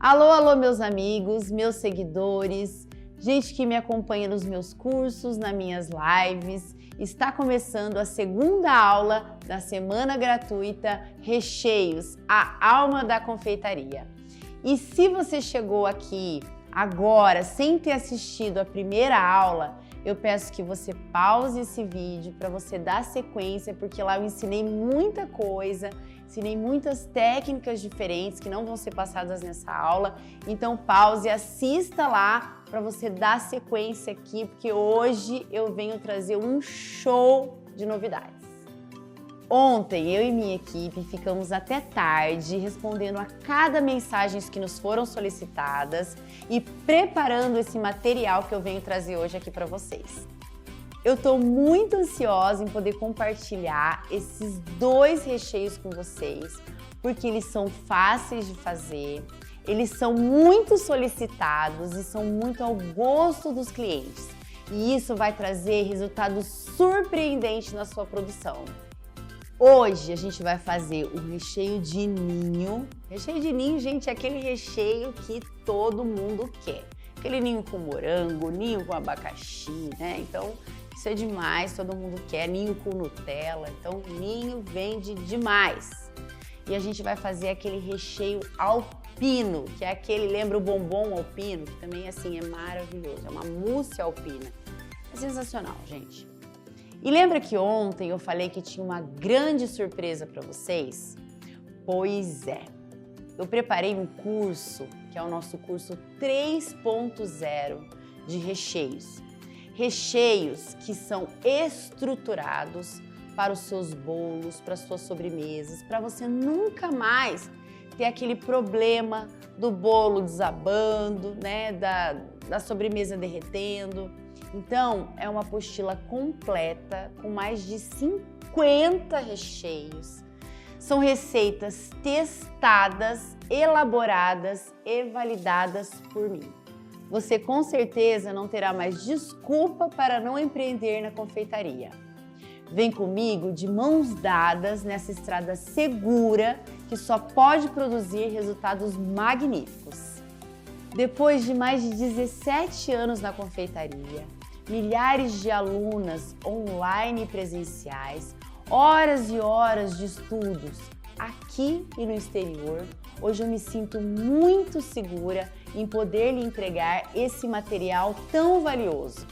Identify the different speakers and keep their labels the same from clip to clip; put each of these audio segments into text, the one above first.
Speaker 1: Alô, alô, meus amigos, meus seguidores, gente que me acompanha nos meus cursos, nas minhas lives. Está começando a segunda aula da semana gratuita Recheios, a alma da confeitaria. E se você chegou aqui agora sem ter assistido a primeira aula, eu peço que você pause esse vídeo para você dar sequência, porque lá eu ensinei muita coisa, ensinei muitas técnicas diferentes que não vão ser passadas nessa aula. Então pause e assista lá para você dar sequência aqui, porque hoje eu venho trazer um show de novidades. Ontem eu e minha equipe ficamos até tarde respondendo a cada mensagem que nos foram solicitadas e preparando esse material que eu venho trazer hoje aqui para vocês. Eu estou muito ansiosa em poder compartilhar esses dois recheios com vocês, porque eles são fáceis de fazer, eles são muito solicitados e são muito ao gosto dos clientes. E isso vai trazer resultados surpreendentes na sua produção. Hoje a gente vai fazer o recheio de ninho. Recheio de ninho, gente, é aquele recheio que todo mundo quer. Aquele ninho com morango, ninho com abacaxi, né? Então, isso é demais, todo mundo quer. Ninho com Nutella, então ninho vende demais. E a gente vai fazer aquele recheio alpino, que é aquele, lembra o bombom alpino? Que também, assim, é maravilhoso. É uma mousse alpina. É sensacional, gente. E lembra que ontem eu falei que tinha uma grande surpresa para vocês? Pois é, eu preparei um curso, que é o nosso curso 3.0 de recheios. Recheios que são estruturados para os seus bolos, para as suas sobremesas, para você nunca mais ter aquele problema do bolo desabando, né, da sobremesa derretendo. Então, é uma apostila completa com mais de 50 recheios. São receitas testadas, elaboradas e validadas por mim. Você com certeza não terá mais desculpa para não empreender na confeitaria. Vem comigo de mãos dadas nessa estrada segura que só pode produzir resultados magníficos. Depois de mais de 17 anos na confeitaria, milhares de alunas online e presenciais, horas e horas de estudos aqui e no exterior, hoje eu me sinto muito segura em poder lhe entregar esse material tão valioso.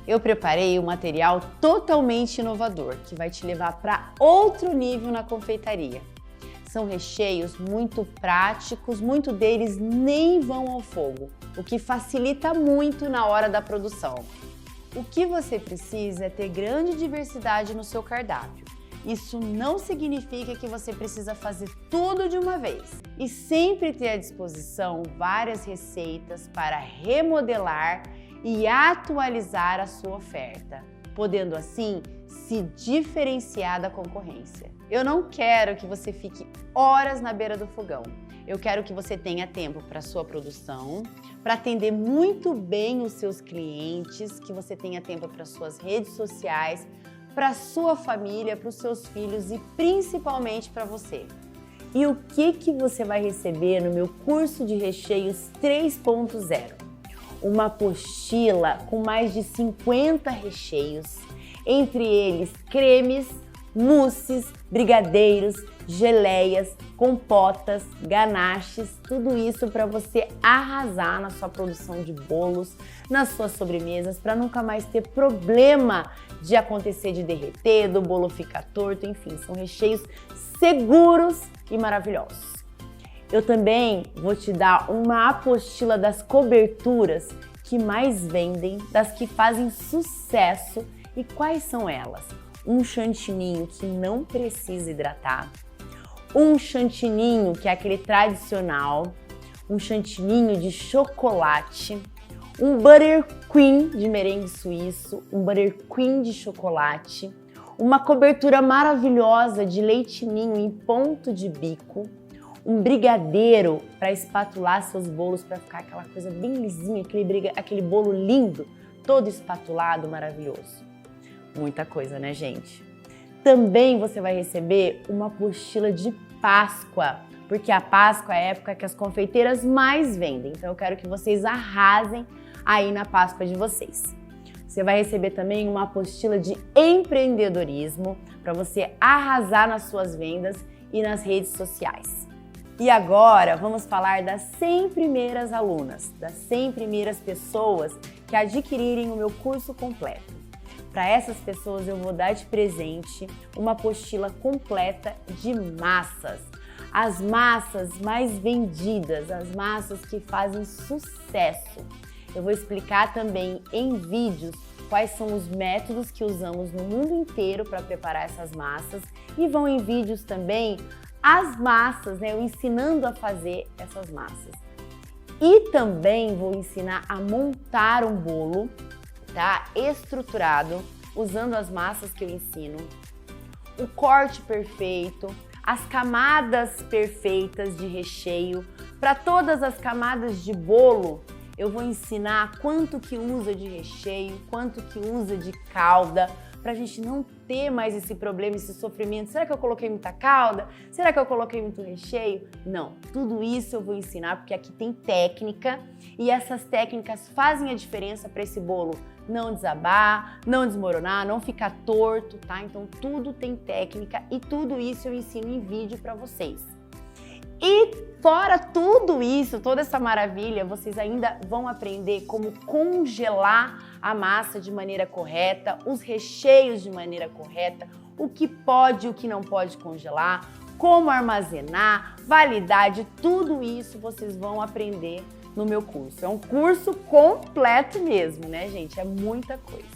Speaker 1: Eu preparei um material totalmente inovador, que vai te levar para outro nível na confeitaria. São recheios muito práticos, muitos deles nem vão ao fogo, o que facilita muito na hora da produção. O que você precisa é ter grande diversidade no seu cardápio. Isso não significa que você precisa fazer tudo de uma vez. E sempre ter à disposição várias receitas para remodelar e atualizar a sua oferta, podendo assim se diferenciar da concorrência. Eu não quero que você fique horas na beira do fogão. Eu quero que você tenha tempo para a sua produção, para atender muito bem os seus clientes, que você tenha tempo para suas redes sociais, para a sua família, para os seus filhos e principalmente para você. E o que você vai receber no meu curso de recheios 3.0? Uma apostila com mais de 50 recheios, entre eles cremes, mousses, brigadeiros, geleias, compotas, ganaches, tudo isso para você arrasar na sua produção de bolos, nas suas sobremesas, para nunca mais ter problema de acontecer de derreter, do bolo ficar torto, enfim, são recheios seguros e maravilhosos. Eu também vou te dar uma apostila das coberturas que mais vendem, das que fazem sucesso. E quais são elas? Um chantininho que não precisa hidratar, um chantininho que é aquele tradicional, um chantininho de chocolate, um buttercream de merengue suíço, um buttercream de chocolate, uma cobertura maravilhosa de leite ninho em ponto de bico, um brigadeiro para espatular seus bolos para ficar aquela coisa bem lisinha, aquele bolo lindo, todo espatulado, maravilhoso. Muita coisa, né, gente? Também você vai receber uma apostila de Páscoa porque a Páscoa é a época que as confeiteiras mais vendem. Então eu quero que vocês arrasem aí na Páscoa de vocês. Você vai receber também uma apostila de empreendedorismo para você arrasar nas suas vendas e nas redes sociais. E agora vamos falar das 100 primeiras alunas, das 100 primeiras pessoas que adquirirem o meu curso completo. Para essas pessoas eu vou dar de presente uma apostila completa de massas. As massas mais vendidas, as massas que fazem sucesso. Eu vou explicar também em vídeos quais são os métodos que usamos no mundo inteiro para preparar essas massas e vão em vídeos também as massas, eu ensinando a fazer essas massas. E também vou ensinar a montar um bolo, tá? Estruturado, usando as massas que eu ensino, o corte perfeito, as camadas perfeitas de recheio. Para todas as camadas de bolo, eu vou ensinar quanto que usa de recheio, quanto que usa de calda, para a gente não ter mais esse problema, esse sofrimento. Será que eu coloquei muita calda? Será que eu coloquei muito recheio? Não, tudo isso eu vou ensinar porque aqui tem técnica e essas técnicas fazem a diferença para esse bolo não desabar, não desmoronar, não ficar torto, tá? Então tudo tem técnica e tudo isso eu ensino em vídeo para vocês. E fora tudo isso, toda essa maravilha, vocês ainda vão aprender como congelar a massa de maneira correta, os recheios de maneira correta, o que pode e o que não pode congelar, como armazenar, validade, tudo isso vocês vão aprender no meu curso. É um curso completo mesmo, né, gente? É muita coisa.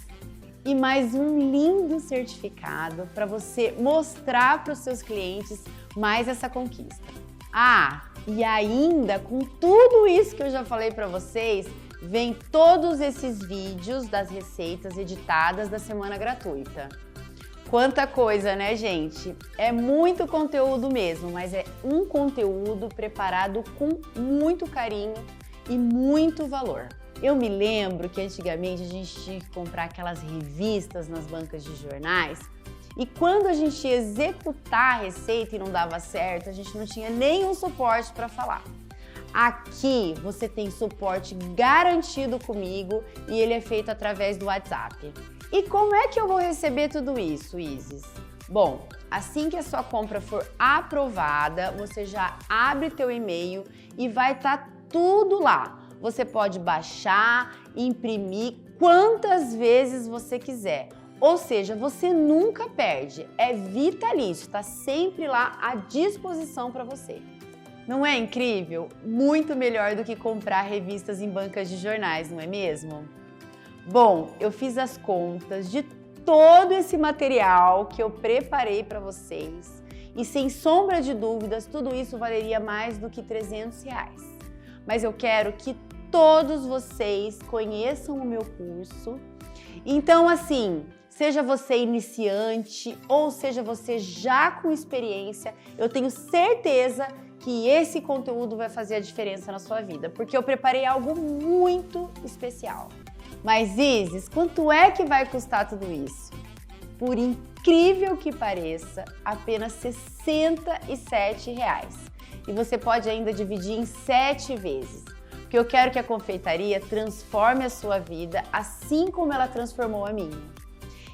Speaker 1: E mais um lindo certificado para você mostrar para os seus clientes mais essa conquista. Ah, e ainda com tudo isso que eu já falei para vocês, vem todos esses vídeos das receitas editadas da semana gratuita. Quanta coisa, né, gente? É muito conteúdo mesmo, mas é um conteúdo preparado com muito carinho e muito valor. Eu me lembro que antigamente a gente tinha que comprar aquelas revistas nas bancas de jornais. E quando a gente ia executar a receita e não dava certo, a gente não tinha nenhum suporte para falar. Aqui você tem suporte garantido comigo e ele é feito através do WhatsApp. E como é que eu vou receber tudo isso, Isis? Bom, assim que a sua compra for aprovada, você já abre teu e-mail e vai estar tudo lá. Você pode baixar, imprimir quantas vezes você quiser. Ou seja, você nunca perde, é vitalício, está sempre lá à disposição para você. Não é incrível? Muito melhor do que comprar revistas em bancas de jornais, não é mesmo? Bom, eu fiz as contas de todo esse material que eu preparei para vocês e sem sombra de dúvidas, tudo isso valeria mais do que R$300. Mas eu quero que todos vocês conheçam o meu curso. Então, assim, seja você iniciante ou seja você já com experiência, eu tenho certeza que esse conteúdo vai fazer a diferença na sua vida, porque eu preparei algo muito especial. Mas Isis, quanto é que vai custar tudo isso? Por incrível que pareça, apenas R$67. E você pode ainda dividir em 7 vezes. Porque eu quero que a confeitaria transforme a sua vida assim como ela transformou a minha.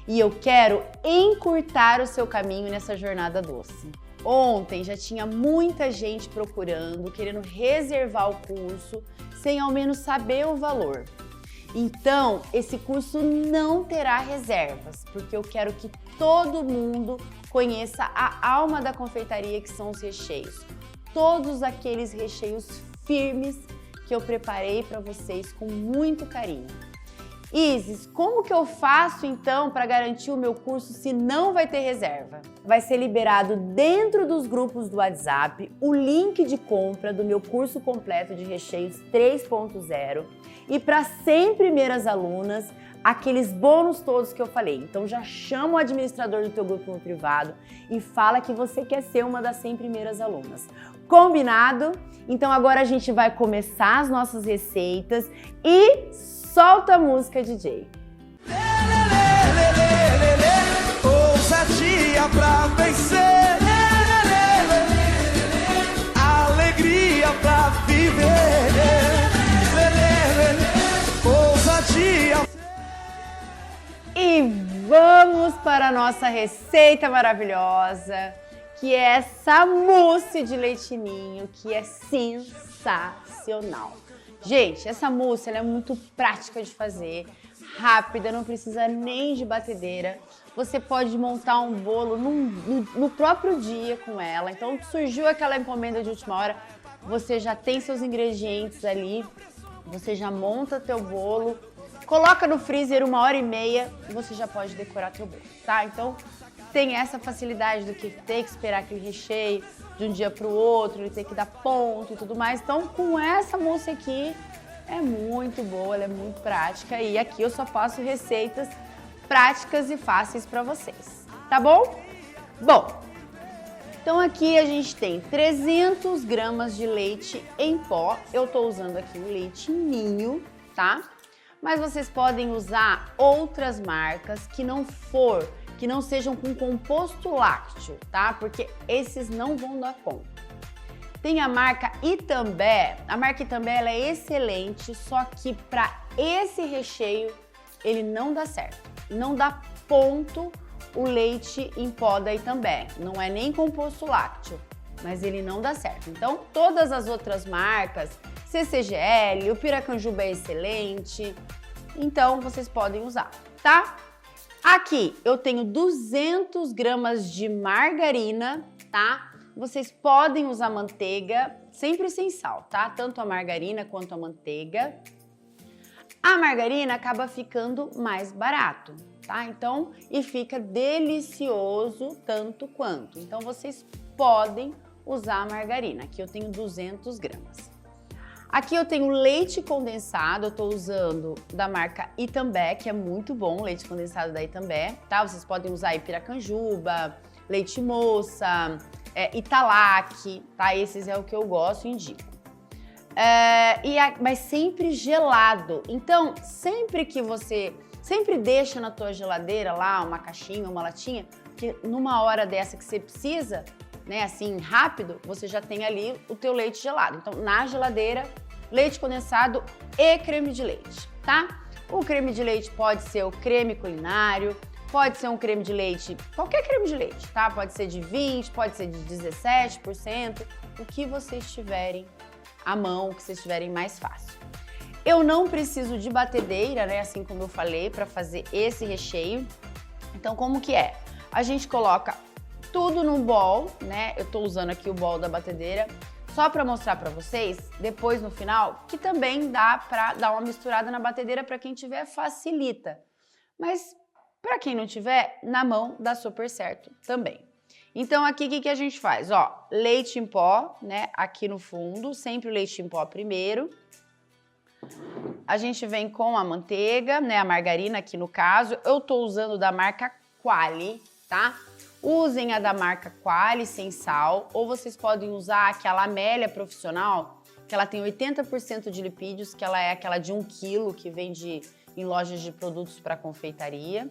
Speaker 1: E eu quero encurtar o seu caminho nessa jornada doce. Ontem já tinha muita gente procurando, querendo reservar o curso, sem ao menos saber o valor. Então, esse curso não terá reservas, porque eu quero que todo mundo conheça a alma da confeitaria, que são os recheios. Todos aqueles recheios firmes que eu preparei para vocês com muito carinho. Isis, como que eu faço então para garantir o meu curso se não vai ter reserva? Vai ser liberado dentro dos grupos do WhatsApp o link de compra do meu curso completo de recheios 3.0 e para 100 primeiras alunas, aqueles bônus todos que eu falei. Então já chama o administrador do teu grupo no privado e fala que você quer ser uma das 100 primeiras alunas. Combinado? Então agora a gente vai começar as nossas receitas e solta a música, DJ.
Speaker 2: Ousadia pra vencer. A
Speaker 1: nossa receita maravilhosa, que é essa mousse de leite ninho, que é sensacional. Gente, essa mousse ela é muito prática de fazer, rápida, não precisa nem de batedeira. Você pode montar um bolo no próprio dia com ela. Então, surgiu aquela encomenda de última hora, você já tem seus ingredientes ali, você já monta teu bolo, coloca no freezer 1h30 e você já pode decorar teu bolo, tá? Então, tem essa facilidade do que ter que esperar aquele recheio de um dia para o outro, ele ter que dar ponto e tudo mais. Então, com essa mousse aqui, é muito boa, ela é muito prática e aqui eu só passo receitas práticas e fáceis para vocês, tá bom? Bom, então aqui a gente tem 300 gramas de leite em pó, eu tô usando aqui o leite ninho, tá? Mas vocês podem usar outras marcas que não sejam com composto lácteo, tá? Porque esses não vão dar conta. Tem a marca Itambé. A marca Itambé ela é excelente, só que para esse recheio ele não dá certo. Não dá ponto o leite em pó da Itambé. Não é nem composto lácteo, mas ele não dá certo. Então, todas as outras marcas, CCGL, o Piracanjuba é excelente. Então, vocês podem usar, tá? Aqui eu tenho 200 gramas de margarina, tá? Vocês podem usar manteiga, sempre sem sal, tá? Tanto a margarina quanto a manteiga. A margarina acaba ficando mais barato, tá? Então, e fica delicioso tanto quanto. Então, vocês podem usar a margarina. Aqui eu tenho 200 gramas. Aqui eu tenho leite condensado, eu tô usando da marca Itambé, que é muito bom, leite condensado da Itambé, tá? Vocês podem usar aí Piracanjuba, leite moça, Italac, tá? Esses é o que eu gosto e indico. Mas sempre gelado. Então, sempre deixa na tua geladeira lá uma caixinha, uma latinha, que numa hora dessa que você precisa, né, assim, rápido, você já tem ali o teu leite gelado. Então, na geladeira, leite condensado e creme de leite, tá? O creme de leite pode ser o creme culinário, pode ser um creme de leite, qualquer creme de leite, tá? Pode ser de 20%, pode ser de 17%, o que vocês tiverem à mão, o que vocês tiverem mais fácil. Eu não preciso de batedeira, né, assim como eu falei, para fazer esse recheio. Então, como que é? A gente coloca tudo num bowl, né? Eu tô usando aqui o bowl da batedeira, só para mostrar para vocês, depois no final, que também dá para dar uma misturada na batedeira, para quem tiver facilita. Mas para quem não tiver, na mão dá super certo também. Então aqui o que a gente faz? Ó, leite em pó, né? Aqui no fundo, sempre o leite em pó primeiro. A gente vem com a manteiga, né? A margarina aqui no caso. Eu tô usando da marca Qualy, tá? Usem a da marca Qualy sem sal, ou vocês podem usar aquela Amélia Profissional, que ela tem 80% de lipídios, que ela é aquela de 1 kg que vende em lojas de produtos para confeitaria.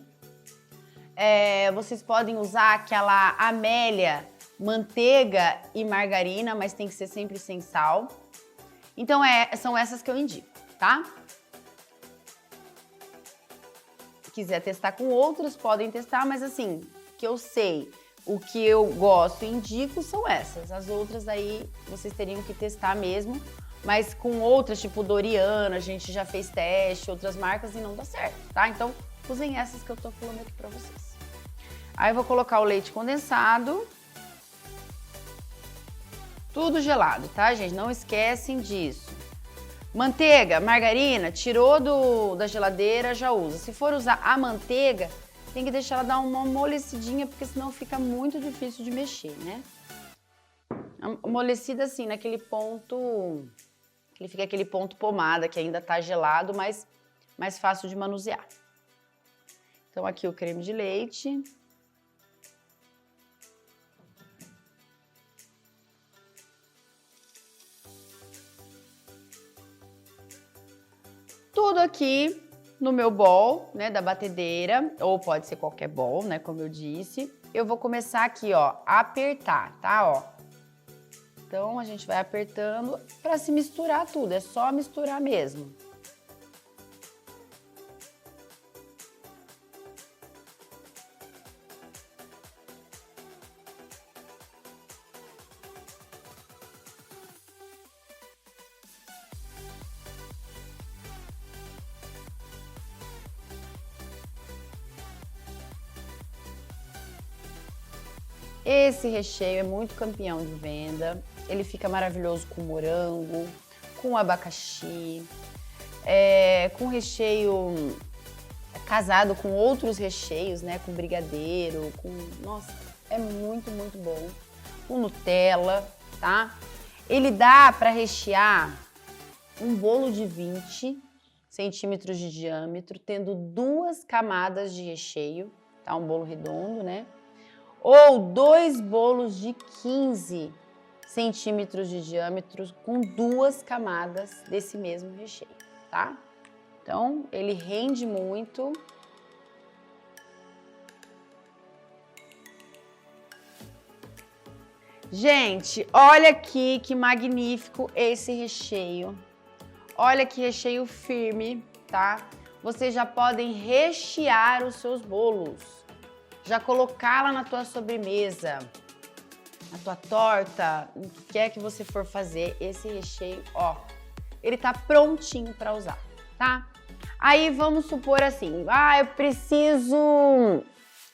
Speaker 1: Vocês podem usar aquela Amélia manteiga e margarina, mas tem que ser sempre sem sal. Então são essas que eu indico, tá? Se quiser testar com outras, podem testar, mas assim, que eu sei, o que eu gosto e indico são essas. As outras aí vocês teriam que testar mesmo, mas com outras, tipo Doriana, a gente já fez teste, outras marcas e não dá certo, tá? Então, usem essas que eu tô falando aqui pra vocês. Aí eu vou colocar o leite condensado. Tudo gelado, tá, gente? Não esquecem disso. Manteiga, margarina, tirou da geladeira, já usa. Se for usar a manteiga, tem que deixar ela dar uma amolecidinha, porque senão fica muito difícil de mexer, né? Amolecida assim, naquele ponto... Ele fica aquele ponto pomada, que ainda tá gelado, mas mais fácil de manusear. Então aqui o creme de leite. Tudo aqui no meu bowl, né, da batedeira, ou pode ser qualquer bowl, né, como eu disse. Eu vou começar aqui, ó, a apertar, tá, ó. Então, a gente vai apertando para se misturar tudo, é só misturar mesmo. Esse recheio é muito campeão de venda. Ele fica maravilhoso com morango, com abacaxi, com recheio casado com outros recheios, né? Com brigadeiro, Nossa, é muito, muito bom. Com Nutella, tá? Ele dá para rechear um bolo de 20 centímetros de diâmetro, tendo 2 camadas de recheio, tá? Um bolo redondo, né? Ou 2 bolos de 15 centímetros de diâmetro com 2 camadas desse mesmo recheio, tá? Então, ele rende muito. Gente, olha aqui que magnífico esse recheio. Olha que recheio firme, tá? Vocês já podem rechear os seus bolos. Já colocar lá na tua sobremesa, na tua torta, o que quer que você for fazer, esse recheio, ó, ele tá prontinho para usar, tá? Aí vamos supor assim,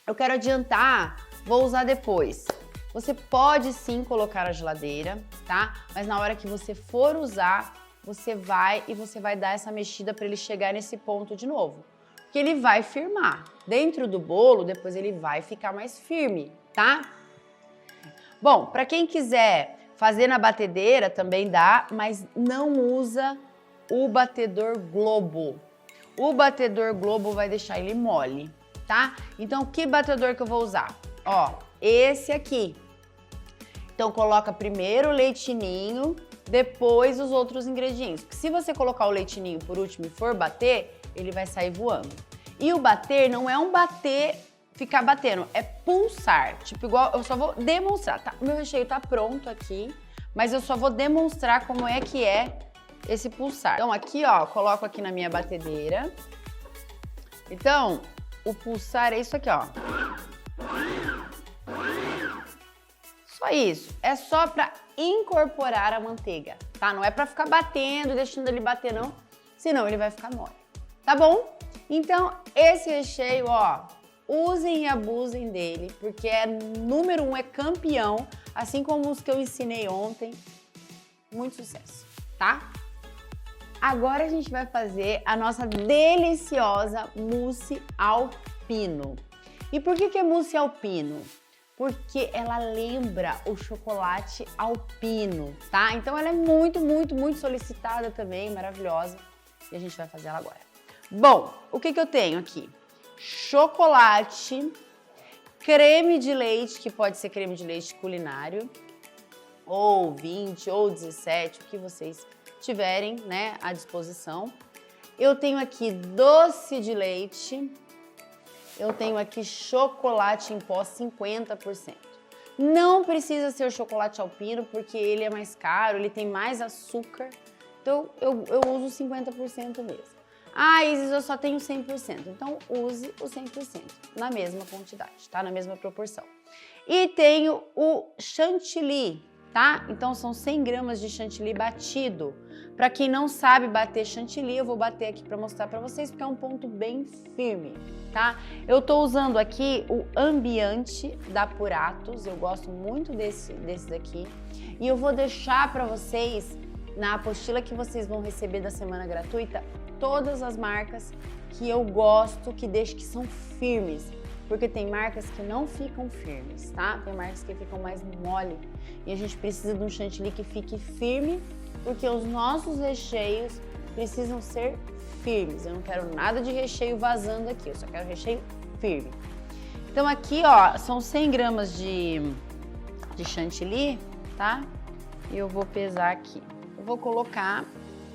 Speaker 1: eu quero adiantar, vou usar depois. Você pode sim colocar na geladeira, tá? Mas na hora que você for usar, você vai dar essa mexida para ele chegar nesse ponto de novo. Porque ele vai firmar. Dentro do bolo, depois ele vai ficar mais firme, tá? Bom, para quem quiser fazer na batedeira também dá, mas não usa o batedor Globo. O batedor Globo vai deixar ele mole, tá? Então, que batedor que eu vou usar? Ó, esse aqui. Então, coloca primeiro o leitinho, depois os outros ingredientes. Porque se você colocar o leitinho por último e for bater, ele vai sair voando. E o bater não é um bater, ficar batendo, é pulsar. Tipo, igual, eu só vou demonstrar, tá? O meu recheio tá pronto aqui, mas eu só vou demonstrar como é que é esse pulsar. Então, aqui, ó, coloco aqui na minha batedeira. Então, o pulsar é isso aqui, ó. Só isso. É só pra incorporar a manteiga, tá? Não é pra ficar batendo, deixando ele bater, não. Senão ele vai ficar mole. Tá bom? Então, esse recheio, ó, usem e abusem dele, porque número 1, é campeão, assim como os que eu ensinei ontem. Muito sucesso, tá? Agora a gente vai fazer a nossa deliciosa mousse ao pino. E por que é mousse ao pino? Porque ela lembra o chocolate alpino, tá? Então ela é muito, muito, muito solicitada também, maravilhosa. E a gente vai fazer ela agora. Bom, o que eu tenho aqui? Chocolate, creme de leite, que pode ser creme de leite culinário, ou 20, ou 17, o que vocês tiverem, né, à disposição. Eu tenho aqui doce de leite, eu tenho aqui chocolate em pó 50%. Não precisa ser chocolate alpino, porque ele é mais caro, ele tem mais açúcar, então eu uso 50% mesmo. Ah, Isis, eu só tenho 100%, então use o 100% na mesma quantidade, tá? Na mesma proporção. E tenho o chantilly, tá? Então são 100 gramas de chantilly batido. Para quem não sabe bater chantilly, eu vou bater aqui para mostrar para vocês, porque é um ponto bem firme, tá? Eu tô usando aqui o Ambiente da Puratos, eu gosto muito desse daqui. E eu vou deixar para vocês, na apostila que vocês vão receber da semana gratuita, todas as marcas que eu gosto, que são firmes. Porque tem marcas que não ficam firmes, tá? Tem marcas que ficam mais mole. E a gente precisa de um chantilly que fique firme, porque os nossos recheios precisam ser firmes. Eu não quero nada de recheio vazando aqui, eu só quero recheio firme. Então aqui, ó, são 100 gramas de chantilly, tá? E eu vou pesar aqui. Eu vou colocar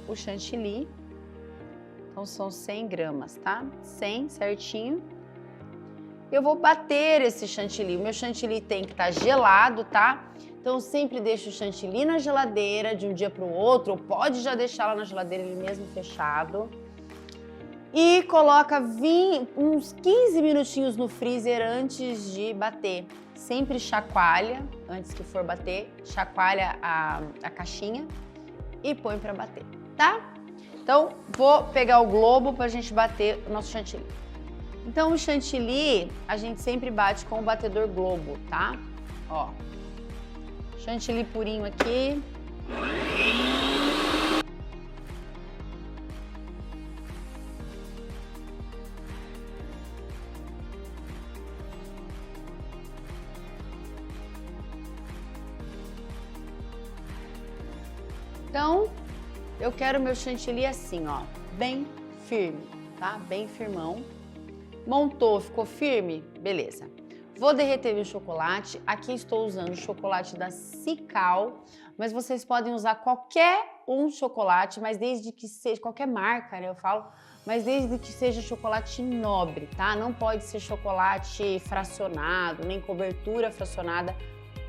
Speaker 1: o chantilly. Então são 100 gramas, tá? 100 certinho. Eu vou bater esse chantilly. O meu chantilly tem que estar gelado, tá? Então eu sempre deixo o chantilly na geladeira de um dia para o outro, ou pode já deixar lá na geladeira ele mesmo fechado. E coloca uns 15 minutinhos no freezer antes de bater. Sempre chacoalha, antes que for bater, chacoalha a caixinha e põe para bater, tá? Então, vou pegar o globo pra gente bater o nosso chantilly. Então, o chantilly, a gente sempre bate com o batedor globo, tá? Ó, chantilly purinho aqui. Então, eu quero meu chantilly assim, ó, bem firme, tá? Bem firmão. Montou, ficou firme? Beleza. Vou derreter meu chocolate. Aqui estou usando o chocolate da Cical, mas vocês podem usar qualquer chocolate, mas desde que seja, qualquer marca, né, eu falo, mas desde que seja chocolate nobre, tá? Não pode ser chocolate fracionado, nem cobertura fracionada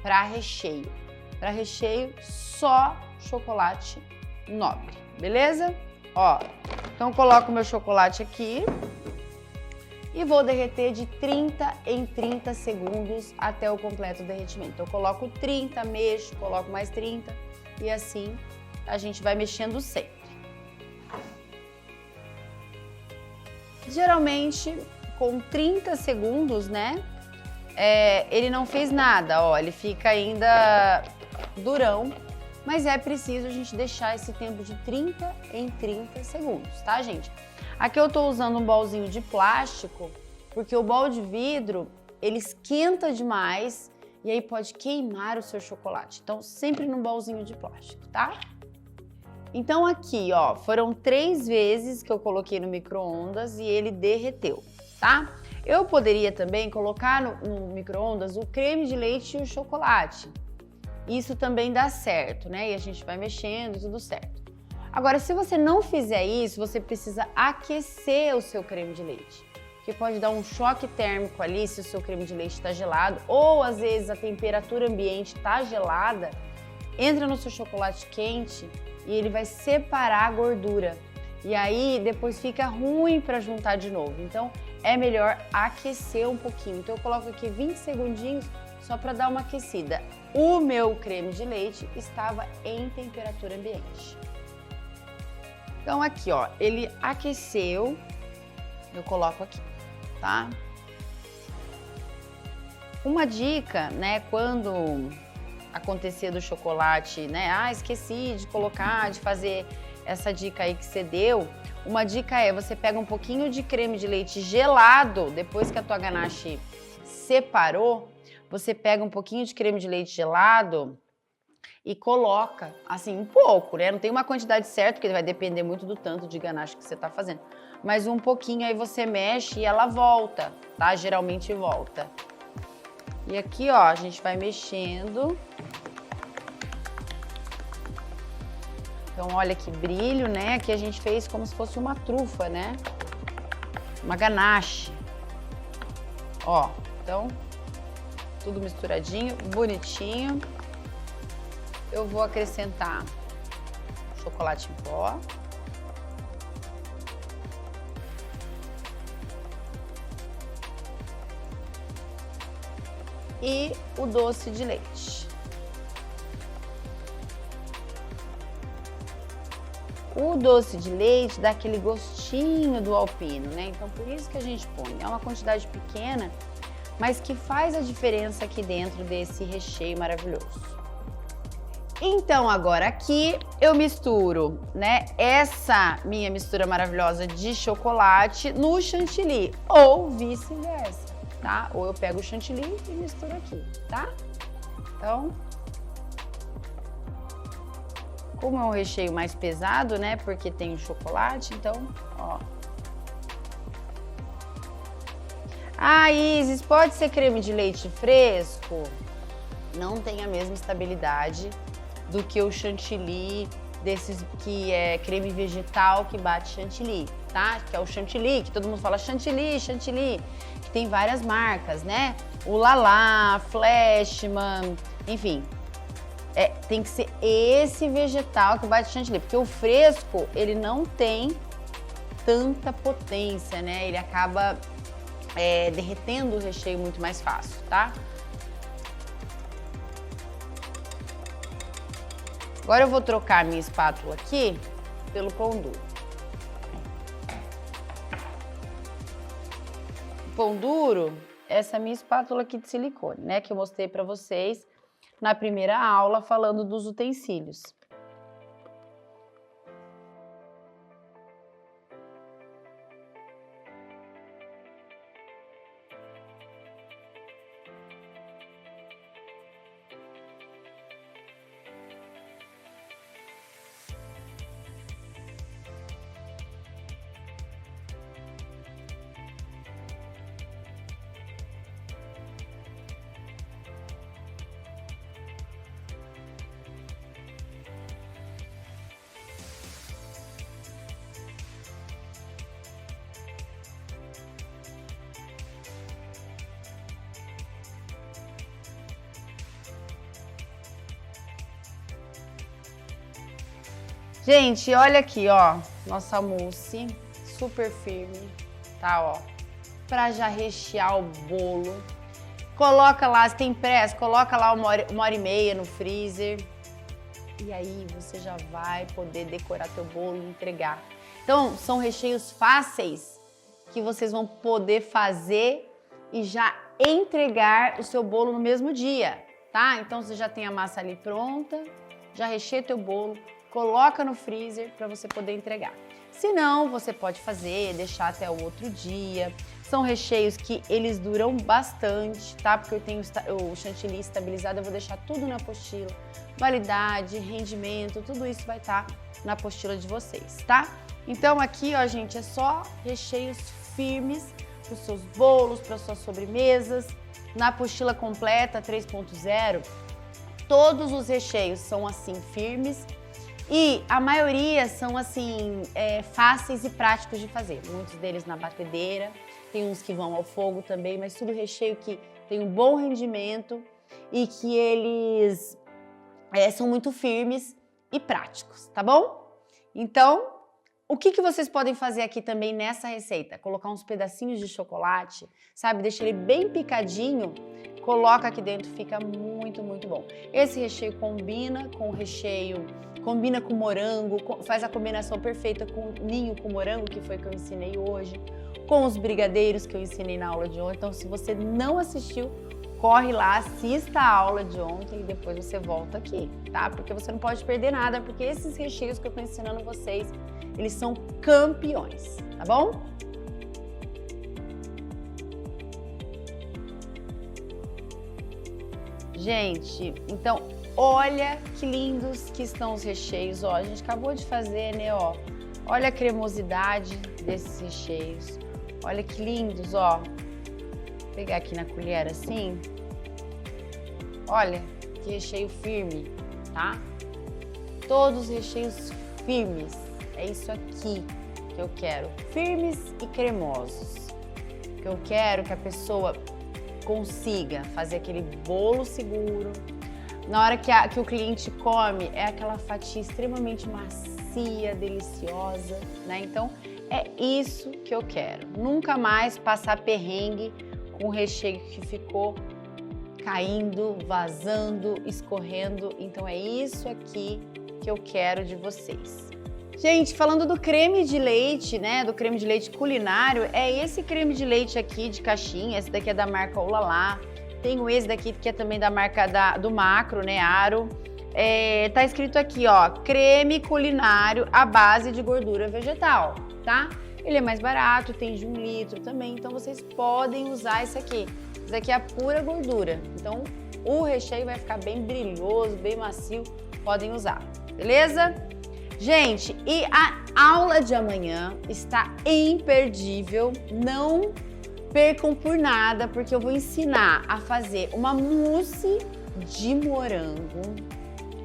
Speaker 1: para recheio. Para recheio, só chocolate nobre, beleza? Ó, então coloco meu chocolate aqui e vou derreter de 30 em 30 segundos até o completo derretimento. Então eu coloco 30, mexo, coloco mais 30 e assim a gente vai mexendo sempre. Geralmente com 30 segundos, né, ele não fez nada, ó, ele fica ainda durão, mas é preciso a gente deixar esse tempo de 30 em 30 segundos, tá, gente? Aqui eu tô usando um bolzinho de plástico, porque o bol de vidro, ele esquenta demais e aí pode queimar o seu chocolate. Então, sempre num bolzinho de plástico, tá? Então aqui, ó, foram 3 vezes que eu coloquei no micro-ondas e ele derreteu, tá? Eu poderia também colocar no micro-ondas o creme de leite e o chocolate. Isso também dá certo, né? E a gente vai mexendo e tudo certo. Agora, se você não fizer isso, você precisa aquecer o seu creme de leite, que pode dar um choque térmico ali se o seu creme de leite está gelado, ou às vezes a temperatura ambiente está gelada, entra no seu chocolate quente e ele vai separar a gordura. E aí depois fica ruim para juntar de novo. Então é melhor aquecer um pouquinho. Então eu coloco aqui 20 segundinhos só para dar uma aquecida. O meu creme de leite estava em temperatura ambiente. Então aqui, ó, ele aqueceu, eu coloco aqui, tá? Uma dica, né, quando acontecer do chocolate, né, esqueci de colocar, de fazer essa dica aí que você deu, uma dica é, você pega um pouquinho de creme de leite gelado, depois que a tua ganache separou, você pega um pouquinho de creme de leite gelado e coloca, assim, um pouco, né? Não tem uma quantidade certa, porque vai depender muito do tanto de ganache que você tá fazendo. Mas um pouquinho, aí você mexe e ela volta, tá? Geralmente volta. E aqui, ó, a gente vai mexendo. Então, olha que brilho, né? Aqui a gente fez como se fosse uma trufa, né? Uma ganache. Ó, então, tudo misturadinho, bonitinho. Eu vou acrescentar chocolate em pó. E o doce de leite. O doce de leite dá aquele gostinho do alpino, né? Então, por isso que a gente põe. É uma quantidade pequena, mas que faz a diferença aqui dentro desse recheio maravilhoso. Então, agora aqui eu misturo, né, essa minha mistura maravilhosa de chocolate no chantilly, ou vice-versa, tá? Ou eu pego o chantilly e misturo aqui, tá? Então, como é um recheio mais pesado, né, porque tem o chocolate, então, ó. Ah, Isis, pode ser creme de leite fresco? Não tem a mesma estabilidade do que o chantilly desses que é creme vegetal que bate chantilly, tá? Que é o chantilly, que todo mundo fala chantilly, chantilly, que tem várias marcas, né? O Lala, Flashman, enfim. Tem que ser esse vegetal que bate chantilly, porque o fresco, ele não tem tanta potência, né? Ele acaba derretendo o recheio muito mais fácil, tá? Agora eu vou trocar minha espátula aqui pelo pão duro. O pão duro, essa minha espátula aqui de silicone, né? Que eu mostrei para vocês na primeira aula falando dos utensílios. Gente, olha aqui, ó, nossa mousse super firme, tá, ó, pra já rechear o bolo. Coloca lá, se tem pressa, coloca lá uma hora e meia no freezer. E aí você já vai poder decorar teu bolo e entregar. Então, são recheios fáceis que vocês vão poder fazer e já entregar o seu bolo no mesmo dia, tá? Então, você já tem a massa ali pronta, já recheia teu bolo, coloca no freezer para você poder entregar. Se não, você pode fazer, deixar até o outro dia. São recheios que eles duram bastante, tá? Porque eu tenho o chantilly estabilizado, eu vou deixar tudo na apostila. Validade, rendimento, tudo isso vai estar na apostila de vocês, tá? Então aqui, ó, gente, é só recheios firmes para os seus bolos, para suas sobremesas. Na apostila completa 3.0, todos os recheios são assim firmes. E a maioria são assim, fáceis e práticos de fazer. Muitos deles na batedeira, tem uns que vão ao fogo também, mas tudo recheio que tem um bom rendimento e que eles são muito firmes e práticos, tá bom? Então, o que vocês podem fazer aqui também nessa receita? Colocar uns pedacinhos de chocolate, sabe? Deixa ele bem picadinho, coloca aqui dentro, fica muito, muito bom. Esse recheio combina com o recheio, combina com morango, faz a combinação perfeita com ninho com morango, que foi que eu ensinei hoje, com os brigadeiros que eu ensinei na aula de ontem. Então, se você não assistiu, corre lá, assista a aula de ontem e depois você volta aqui, tá? Porque você não pode perder nada, porque esses recheios que eu tô ensinando vocês, eles são campeões, tá bom? Gente, então, olha que lindos que estão os recheios, ó, a gente acabou de fazer, né, ó. Olha a cremosidade desses recheios, olha que lindos, ó. Vou pegar aqui na colher assim, olha que recheio firme, tá? Todos os recheios firmes, é isso aqui que eu quero, firmes e cremosos. Que eu quero que a pessoa consiga fazer aquele bolo seguro. Na hora que o cliente come, é aquela fatia extremamente macia, deliciosa, né? Então, é isso que eu quero. Nunca mais passar perrengue com o recheio que ficou caindo, vazando, escorrendo. Então, é isso aqui que eu quero de vocês. Gente, falando do creme de leite, né, do creme de leite culinário, é esse creme de leite aqui de caixinha, esse daqui é da marca Olala. Tenho esse daqui que é também da marca do Macro, né, Aro. Tá escrito aqui, ó, creme culinário à base de gordura vegetal, tá? Ele é mais barato, tem de 1 litro também, então vocês podem usar esse aqui. Esse aqui é a pura gordura, então o recheio vai ficar bem brilhoso, bem macio, podem usar, beleza? Gente, e a aula de amanhã está imperdível, não percam por nada, porque eu vou ensinar a fazer uma mousse de morango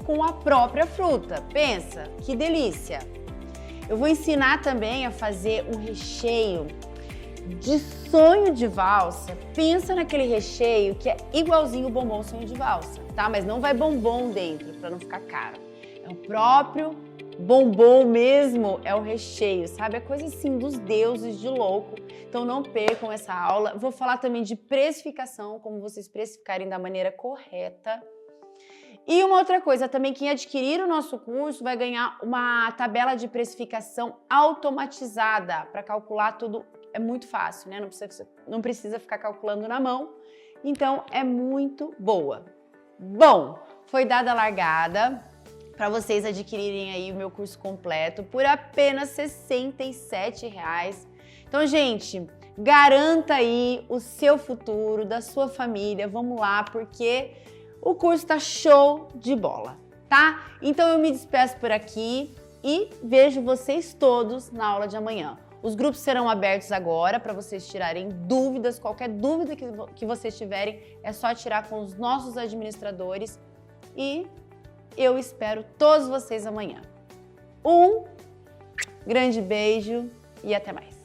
Speaker 1: com a própria fruta. Pensa, que delícia! Eu vou ensinar também a fazer um recheio de sonho de valsa. Pensa naquele recheio que é igualzinho o bombom sonho de valsa, tá? Mas não vai bombom dentro, para não ficar caro. É o próprio bombom mesmo, é o recheio, sabe? É coisa assim dos deuses de louco. Então não percam essa aula. Vou falar também de precificação, como vocês precificarem da maneira correta. E uma outra coisa também, quem adquirir o nosso curso vai ganhar uma tabela de precificação automatizada para calcular tudo é muito fácil, né? Não precisa ficar calculando na mão, então é muito boa. Bom, foi dada a largada para vocês adquirirem aí o meu curso completo por apenas R$ 67,00. Então, gente, garanta aí o seu futuro, da sua família, vamos lá, porque o curso tá show de bola, tá? Então eu me despeço por aqui e vejo vocês todos na aula de amanhã. Os grupos serão abertos agora para vocês tirarem dúvidas, qualquer dúvida que vocês tiverem é só tirar com os nossos administradores e eu espero todos vocês amanhã. Um grande beijo e até mais!